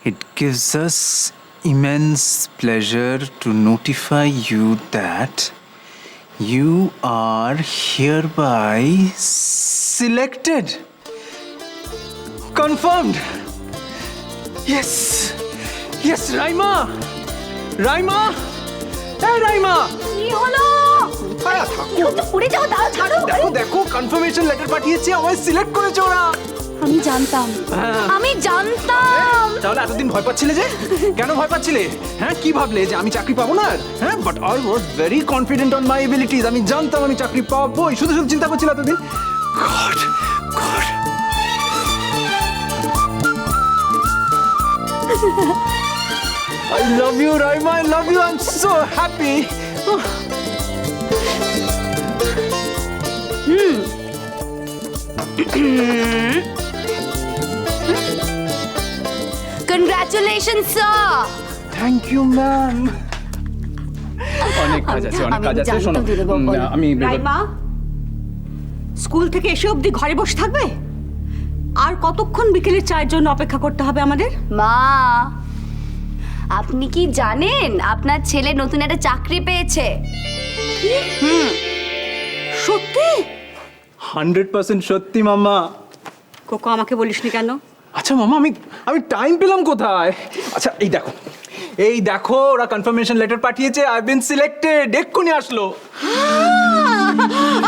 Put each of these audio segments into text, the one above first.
It gives us immense pleasure to notify you that you are hereby selected. Confirmed. Yes. Yes, Raima. Raima. Hey, Raima. কি হলো? তো পড়ে যাও, দাও ছাড়ো। দেখো দেখো কনফার্মেশন লেটার পাঠিয়েছে, আমায় সিলেক্ট করেছে ওরা। আমি জানতাম, আমি জানতাম। তাহলে এতদিন ভয় পাচ্ছিলে যে? কেন ভয় পাচ্ছিলে? হ্যাঁ, কি ভাবলে যে আমি চাকরি পাবো না? হ্যাঁ, but I was very confident on my abilities. আমি জানতাম আমি চাকরি পাবোই, শুধু শুধু চিন্তা করছিলাম এতদিন। God god, I love you, Raima. I love you. I'm so happy. Congratulation sir. Thank you, ma'am. অনেক কাজ আছে, অনেক কাজ আছে। শোনো, আমি রাইমা, স্কুল থেকে এসে অবধি ঘরে বসে থাকবে? আর কতক্ষণ বিকেলের চায়ের জন্য অপেক্ষা করতে হবে আমাদের? মা, আপনি কি জানেন আপনার ছেলে নতুন একটা চাকরি পেয়েছে? সত্যি? 100% সত্যি মাম্মা। কোকো, আমাকে বলিসনি কেন? আচ্ছা মামা, আমি টাইম পেলাম কোথায়? আচ্ছা এই দেখো ওরা কনফার্মেশন লেটার পাঠিয়েছে। I been selected. এক্ষুনি আসলো।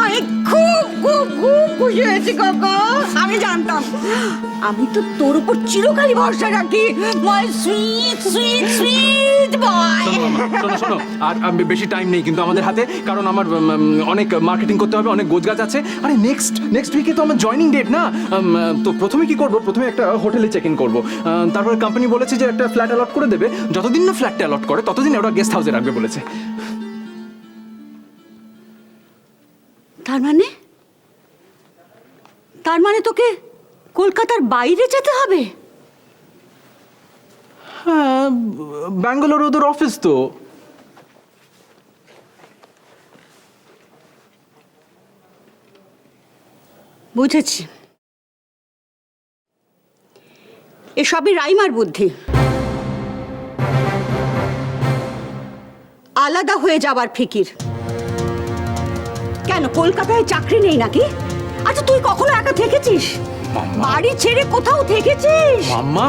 আমি খুব খুব খুব খুশি হয়েছি কোকো। আমি জানতাম, আমি তো তোর উপর চিরকালই ভরসা রাখি। মাই সুইট সুইট সুইট বয়। শোনো আর বেশি টাইম নেই কিন্তু আমাদের হাতে, কারণ আমার অনেক মার্কেটিং করতে হবে, অনেক গোছগাছ আছে। আরে নেক্সট উইকে তো আমার জয়নিং ডেট না। তো প্রথমে কি করব? প্রথমে একটা হোটেলে চেক ইন করবো। তারপরে কোম্পানি বলেছে যে একটা ফ্ল্যাট অ্যালট করে দেবে। যতদিন না ফ্ল্যাটটা অ্যালট করে ততদিন ওরা গেস্ট হাউসে রাখবে বলেছে। তার মানে তোকে কলকাতার বাইরে যেতে হবে? হ্যাঁ, ব্যাঙ্গালোর ওদের অফিস তো। বুঝেছি, এসবই রাইমার বুদ্ধি। আলাদা হয়ে যাবার ফিকির। কেন, কলকাতায় চাকরি নেই নাকি? আচ্ছা, তুই কখনো একা থেকেছিস? বাড়ি ছেড়ে কোথাও থেকেছিস? মাম্মা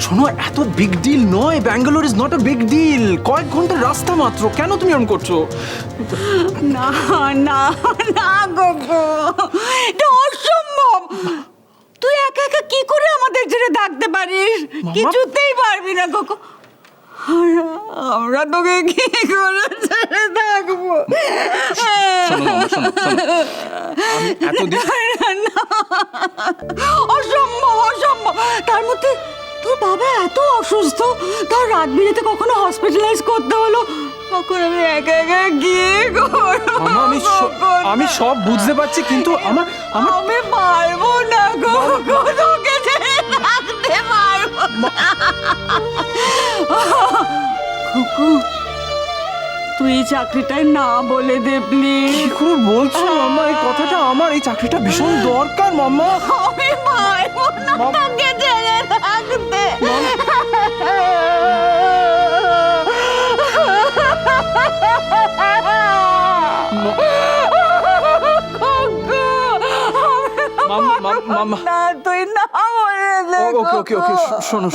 শোনো, এত বিগ ডিল নয়। Bangalore is not a big deal. কয়েক ঘন্টার রাস্তা মাত্র। কেন তুমি এরকম করছো? না না না গোগো, এটা অসম্ভব। তুই একা একা কি করে আমাদের ছেড়ে থাকতে পারিস? কিছুতেই পারবি না গোগো। আমরা তোকে কি করে ছেড়ে থাকবো? আমি এতদিন অসম্ভব অসম্ভব। তার মধ্যে তোর বাবা এত অসুস্থ, তার রাত বিরেতে কখনো হসপিটালাইজ করতে হলো, তখন আমি একা একা গিয়ে আমি সব বুঝতে পারছি, কিন্তু আমি পারবো না গো, তোকে ছেড়ে থাকতে পারবো না। কুকু, তুই এই চাকরিটাই না বলে দে প্লিজ। কি করে বলছো মাম্মা এই কথাটা? আমার এই চাকরিটা ভীষণ দরকার মাম্মা। আমি পারবো না তোকে ছেড়ে থাকতে। মাম্মা, তুই না বলে দে। ওকে শোনো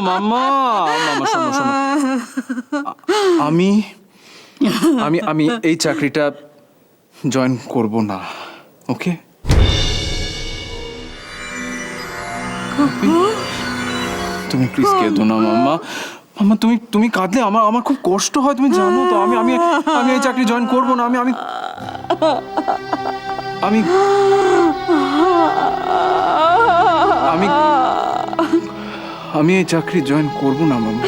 মাম্মা শোনো। আমি এই চাকরিটা জয়েন করব না। ওকে? তুমি প্লিজ কেঁদো না মাম্মা। মাম্মা তুমি কাঁদলে আমার খুব কষ্ট হয়, তুমি জানো তো। আমি এই চাকরি জয়েন করব না। আমি এই চাকরি জয়েন করব না মাম্মা।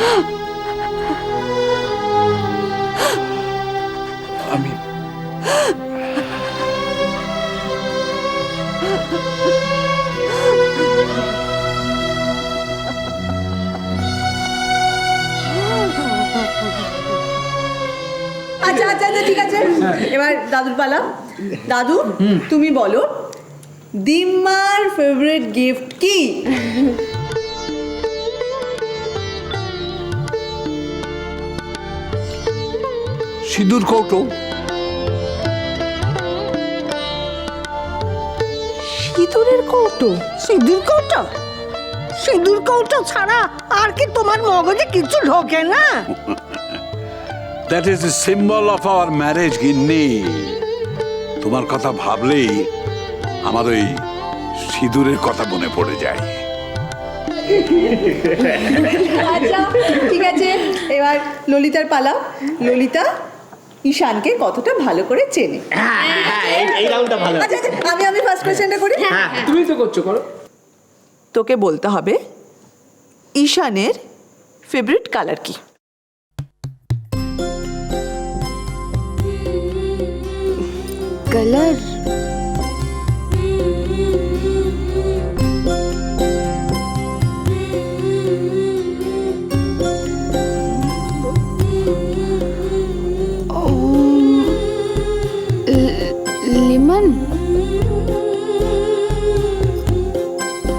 আমি আচ্ছা ঠিক আছে, এবার দাদুর পালা। দাদু, তুমি বলো দিম্মার ফেভারিট গিফট কি? সিঁদুর কৌটো। সিঁদুরের কৌটো? সিঁদুর কৌটো? সিঁদুর কৌটো ছাড়া আর কি তোমার মগজে কিছু ঢোকে না? That is the symbol of our marriage গিন্নি। তোমার কথা ভাবলেই আমার ওই সিঁদুরের কথা মনে পড়ে যায়। আচ্ছা ঠিক আছে, এবার ললিতার পালা। ললিতা ঈশানকে কতটা ভালো করে চেনে? এই রাউন্ডটা ভালো। আচ্ছা আচ্ছা, আমি ফার্স্ট কোশ্চেনটা করি। তুমি তো করছো, করো। তোকে বলতে হবে ঈশানের ফেভারিট কালার কি? কালার লেমন,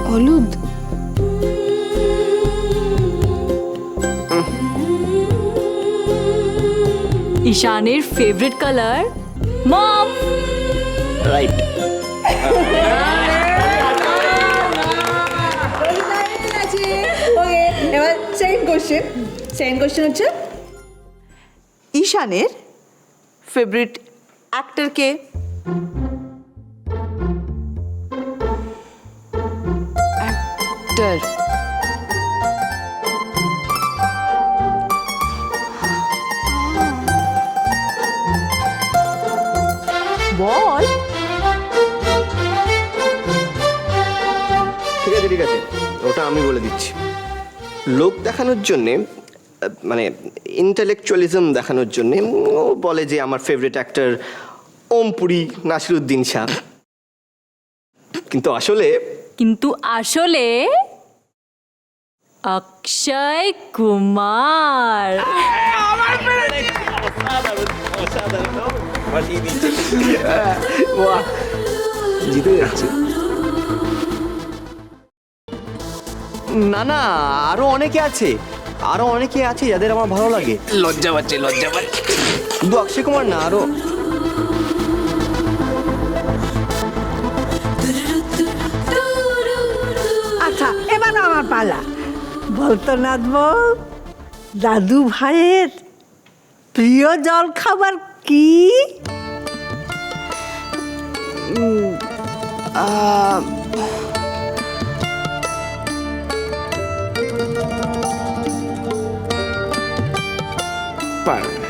হলুদ, ঈশানের ফেভারিট কালার মম। রাইট। ওকে, এবার সেকেন্ড কোশ্চেন হচ্ছে ঈশানের ফেভারিট অ্যাক্টর কে? অ্যাক্টর, বল। ঠিক আছে, ওটা আমি বলে দিচ্ছি। লোক দেখানোর জন্যে, মানে ইন্টেলেকচুয়ালিজম দেখানোর জন্যে ও বলে যে আমার ফেভারিট অ্যাক্টর ওম পুরী, নাসিরুদ্দিন শাহ। কিন্তু আসলে অক্ষয় কুমার। জিতে যাচ্ছে। না না, আরো অনেকে আছে যাদের আমার ভালো লাগে। লজ্জা পাচ্ছে। শুধু অক্ষয় কুমার না, আরো। আচ্ছা এবার আমার পালা। বলতো নাচবো, দাদু ভাইয়ের প্রিয় জল খাবার কি?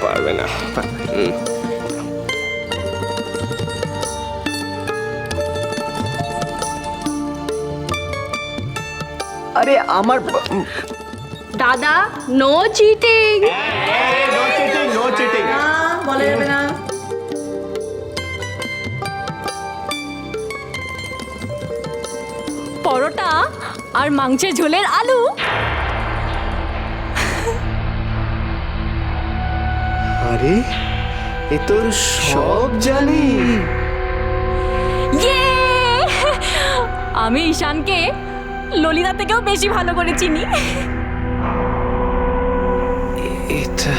পারবে না। আরে আমার দাদা নো চিটিং। বলা যাবে না। পরোটা আর মাংসের ঝোলের আলু। আরে এ তো সব জানি। ইয়ে! আমি ঈশানকে ললিতা থেকেও বেশি ভালো করে চিনি। এটা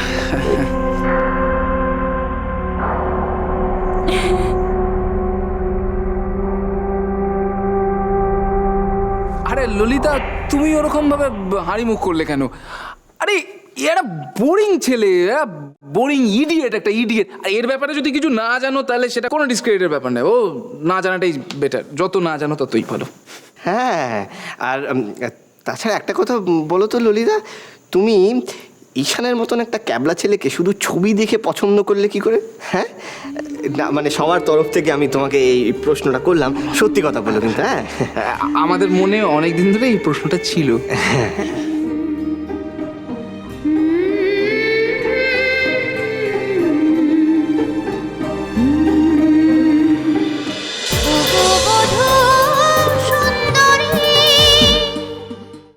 আরে ললিতা, তুমি ওরকম ভাবে হাঁড়ি মুখ করলে কেন? আরে এরা বোরিং ছেলে, এরা বোরিং ইডিয়েট, একটা ইডিয়েট। আর এর ব্যাপারে যদি কিছু না জানো তাহলে সেটা কোনো ডিসক্রেডিটের ব্যাপার নয়। ও না জানাটাই বেটার, যত না জানো ততই ভালো। হ্যাঁ, আর তাছাড়া একটা কথা বলো তো ললিতা, তুমি ঈশানের মতন একটা ক্যাবলা ছেলেকে শুধু ছবি দেখে পছন্দ করলে কি করে? হ্যাঁ, না মানে সবার তরফ থেকে আমি তোমাকে এই প্রশ্নটা করলাম, সত্যি কথা বলো কিন্তু। হ্যাঁ, আমাদের মনে অনেক দিন ধরে এই প্রশ্নটা ছিল।